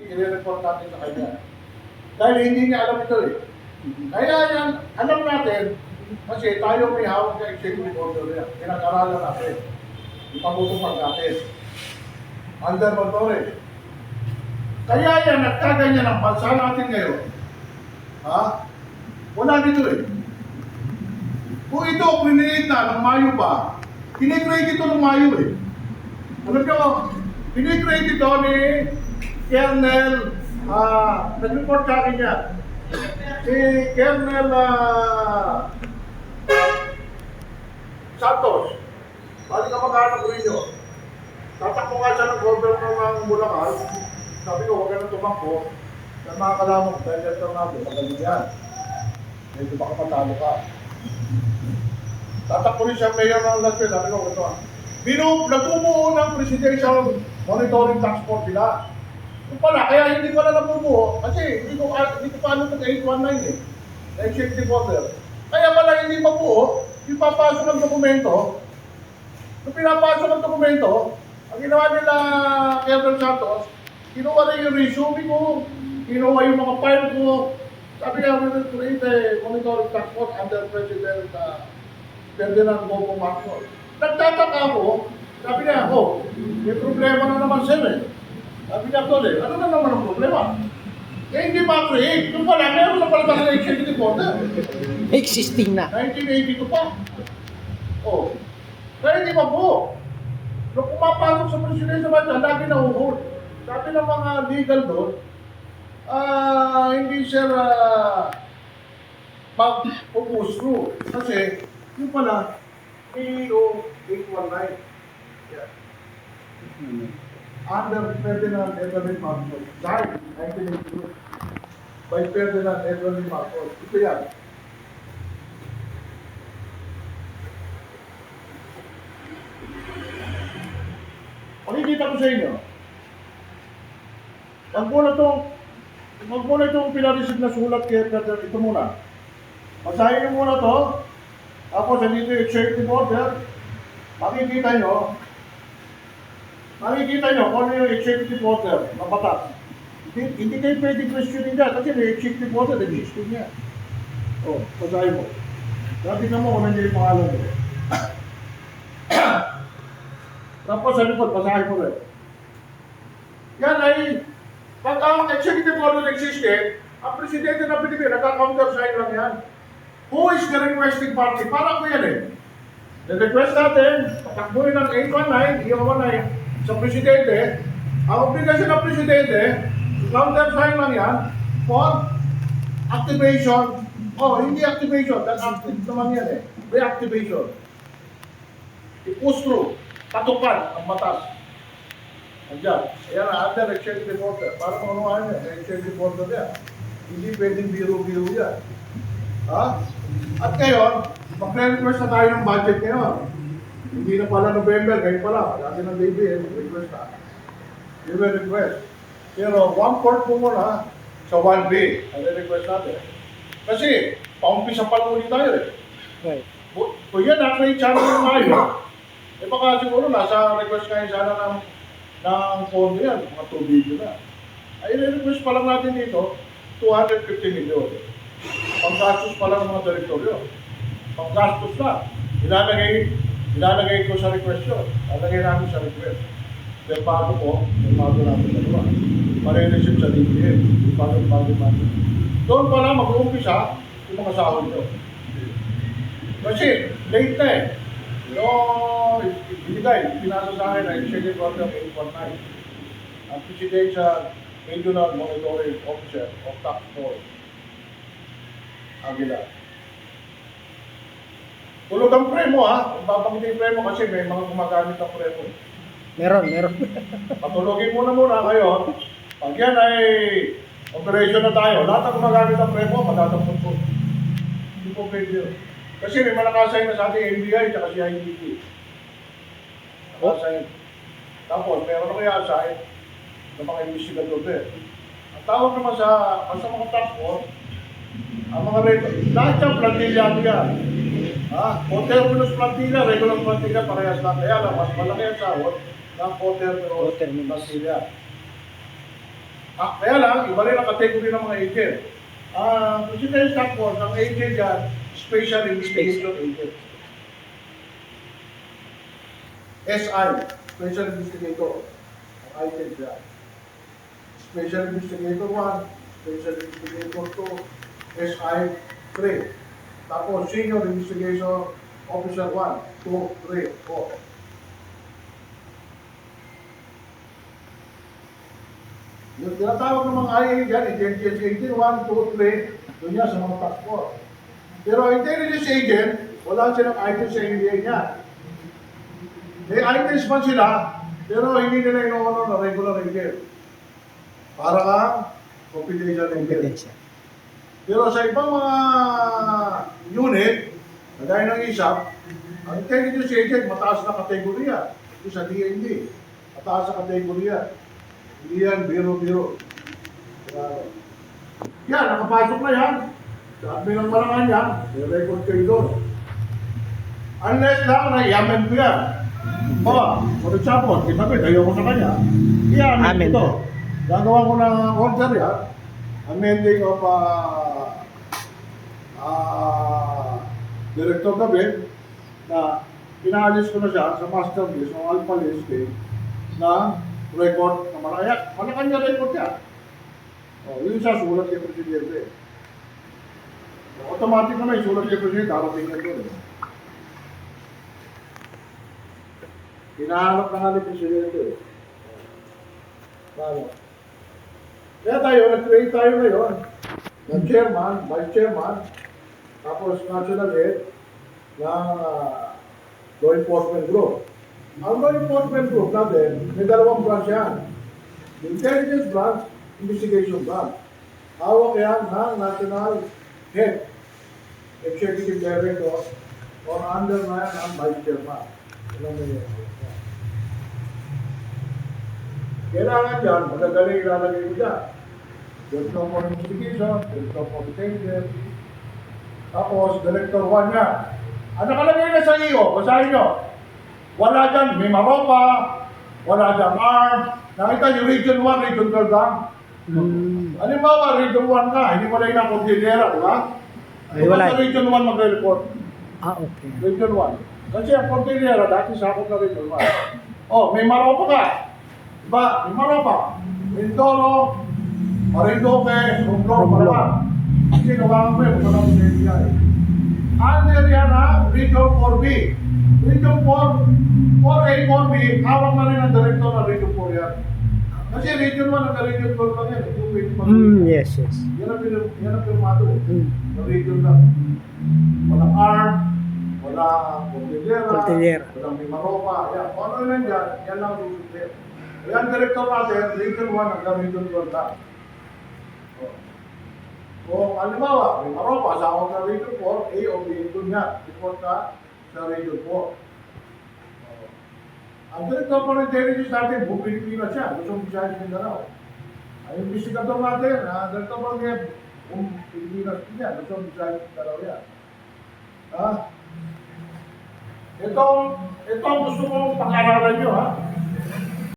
i-report natin sa kanya. Dahil hindi niya alam ito eh. Kaya yan, alam natin, kasi tayo may hawak na executive order yan. Pinag-aralan natin. Ipamutupag natin. Under Montore. Kaya yan, nagkaganyan ang bansa natin ngayon. Ha? Wala dito eh. Kung ito, piniliit na ng Mayo pa, kinikrate ito ng Mayo eh. Alam nyo, kinikrate ito ni Colonel, nag-report sa akin yan. Si Colonel Santos, bali ka mag-anak ko ninyo. Tatakbo nga siya ng governor ng Bulacan, sabi ko, huwag ka na tumakbo. Sa mga kalamok, dahil ito nga, magaling yan. Medyo baka matalo ka. Tatakbo rin siya mayor ng Las Vegas, sabi ko, ito ah. Nagbubuo ng Presidential Monitoring Task Force sila. Kung pala, kaya hindi pala nabubuo, kasi hindi ko pa ano ng 819 eh, na executive order. Kaya pala hindi mabuo, yung papasok ng dokumento, nung pinapasok ng dokumento, ang ginawa nila Colonel Santos, kinuha na yung resume ko, kinuha yung mga file ko, sabi nga, we will create a monitoring task force under President Ferdinand Bongbong Marcos. Nagtataka ako, sabi niya, may problema na naman sir eh. Sabi niya, Tole, ano na naman ang problema? Eh, hindi ma-create. Yung pala, meron na pala talaga executive order. Existing na. 1982 pa. Oh. Kaya hindi pa po. Nung pumapasok sa presidente sa bansa, lagi na uhod. Sabi ng mga legal doon, hindi sir mag-propose through. Kasi, yung pala, AO 819. Yeah. Under Ferdinand Edwin Marcos. Died 1982 by Ferdinand Edwin Marcos. Ito yan. Pakikita ko sa inyo. Wag muna itong pinareceive na sulat kaya ito muna. Basahin nyo muna to. Tapos dito yung executive order. Makikita nyo kung ano yung executive order na batas. Hindi kayo pwede questionin dyan kasi may executive order, existing niya. O, basahin mo. Sabi na mo kung nandiyan yung pangalan mo. Tapos sa likod, basahin mo rin. Yan ay, pag ang executive order existed, ang presidente ng Pilipinas, nagka-countersign lang yan. Who is the requesting party? Parang ko yan eh. The-request natin, patakbuhin ng 819, i-19 sa presidente, ang obligasyon ng presidente, countersign lang yan for activation. Hindi activation, that's active naman yan eh. Reactivation. I-push through, patukan ang batas. Andiyan, ayan na, under executive order. Para kung ano yan, executive order yan. Hindi pwedeng biro-biro yan. Ha? At ngayon, mag-request na tayo ng budget ngayon. Hindi na pala November, ngayon pala. Lagi ng DBM, request na. They will request. Pero 1/4 po muna sa 1B. Ang request natin. Kasi, paumpisa pa lang ulit tayo eh. Right. Kung yan, na-create sana ng Mayo, eh baka siguro nasa request ngayon sana ng pondo yan, mga 2 billion na. Ay, request pa lang natin dito, 250 million. Panggastos pa lang ng mga direktoryo. Panggastos na. Ilalagay ko sa request yun. Ilalagay namin sa request. Then bago po, bago namin dalawa. Marireceive sa DBM. Bago. Doon pa lang mag-uumpisa yung mga sahod nyo. Kasi, late na eh. Binigay, pinasa sa akin na executive order 819. Ang Presidential Regional Monitoring Officer of Task Force. Aguilar. Tulog ang premo ha. Babangitin yung premo kasi may mga gumagamit ng premo. Meron. Patulogin muna kayo. Pag yan ay operation na tayo, lahat ang gumagamit ng premo, matatampon po. Hindi po pwede yun. Kasi may malakasay na sa ating NBI at CIDT. Nakasay. Tapos, meron na kaya asay ng mga investigador din. Ang tawag naman sa mga task force, ang mga lahat yung plantilla yan. Coterminous plantilla, regular plantilla, parehas lang. Kaya lang, mas malaki ang sahod ng coterminous plantilla. Kaya lang, iba rin ang category ng mga agent. President Tapos, ang agent yan, Special Investigation Agent. SI, Special Investigator. Ang agent yan. Special Investigator 1, Special Investigator 2, SI 3. Tapos Senior Investigation Officer 1, 2, 3, 4. Yung tinatawag ng mga IA dyan, intelligence agent 1, 2, 3, doon yan sa mga task force. Pero intelligence agent, wala silang items sa NDA niya. May items man sila, pero hindi nila ino-honor na regular agent. Para kang confidential agent. Kompetensya. Pero sa ibang mga unit, kagaya ng ISAP, ang intelligence agent mataas na kategorya. Ito sa DND, mataas na kategorya. Hindi yan, biro-biro. Yan, nakapasok na yan. Sabi ng marangan yan, may record kayo doon. Unless lang na i-amend ko yan. For example, kitabi, tayo ko sa kanya, i-amend Amen. ko to. Gagawa ko ng order yan, amending of Director David, na pinaalis ko na siya sa master list o alpha list na record na maraya. Malakan niya record niya. Yun siya, sulat niya presidente. Automatic na may sulat niya presidente, darating niya doon. Hinahanap na nga ni presidente. Paano? Kaya tayo, nag-create tayo ngayon ng chairman, vice chairman, tapos national head ng law enforcement group. Ang law enforcement group natin, may dalawang branch yan. The intelligence branch, investigation branch. Hawak yan ng national head, executive director, or under na yan ang vice chairman. Alam mo yun. Kailangan dyan, magagaling ilalagay mo dyan. Director for investigation, director for intelligence, tapos director 1 yan. Ang nakalagay na sa iyo, basahin nyo. Wala dyan, may maropa, wala dyan arm. Nakita nyo, Region 1, Region 12 lang. Halimbawa, Region 1 ka, hindi mo na yung kondilera, di ba? Ay, wala. Sa Region 1 magre-report. Okay. Region 1. Kasi ang kondilera, dati sakot na Region 1. May maropa ka. Diba? May maropa. Mindoro, Marinduque, Romblon, Malawan. Kasi gawa mo yun, kung sa NBI. Under yan ha, Region 4B. Region 4, 4A, 4B, hawak na rin ang director ng Region 4 yan. Kasi Region 1 at Region 12 lang yan. Yung pwede pa. Yes. Yan ang pirmado eh. Ng Region lang. Walang arm, walang Cordillera. walang may maropa. Yan, kung ano yun yan, yan lang ang susunod. Yan director natin, Region 1 hanggang Region 12 lang. Kung halimbawa, may maropa sa ako sa Region 4, A o B, doon yan. Report ka sa Region 4. Ang director for intelligence natin, buong Pilipinas siya. Gusto mo siya yung Mindanao. Ang investigador natin, director for buong Pilipinas din yan. Gusto mo siya yung Mindanao yan. Ito ang gusto kong pag-aralan nyo, ha?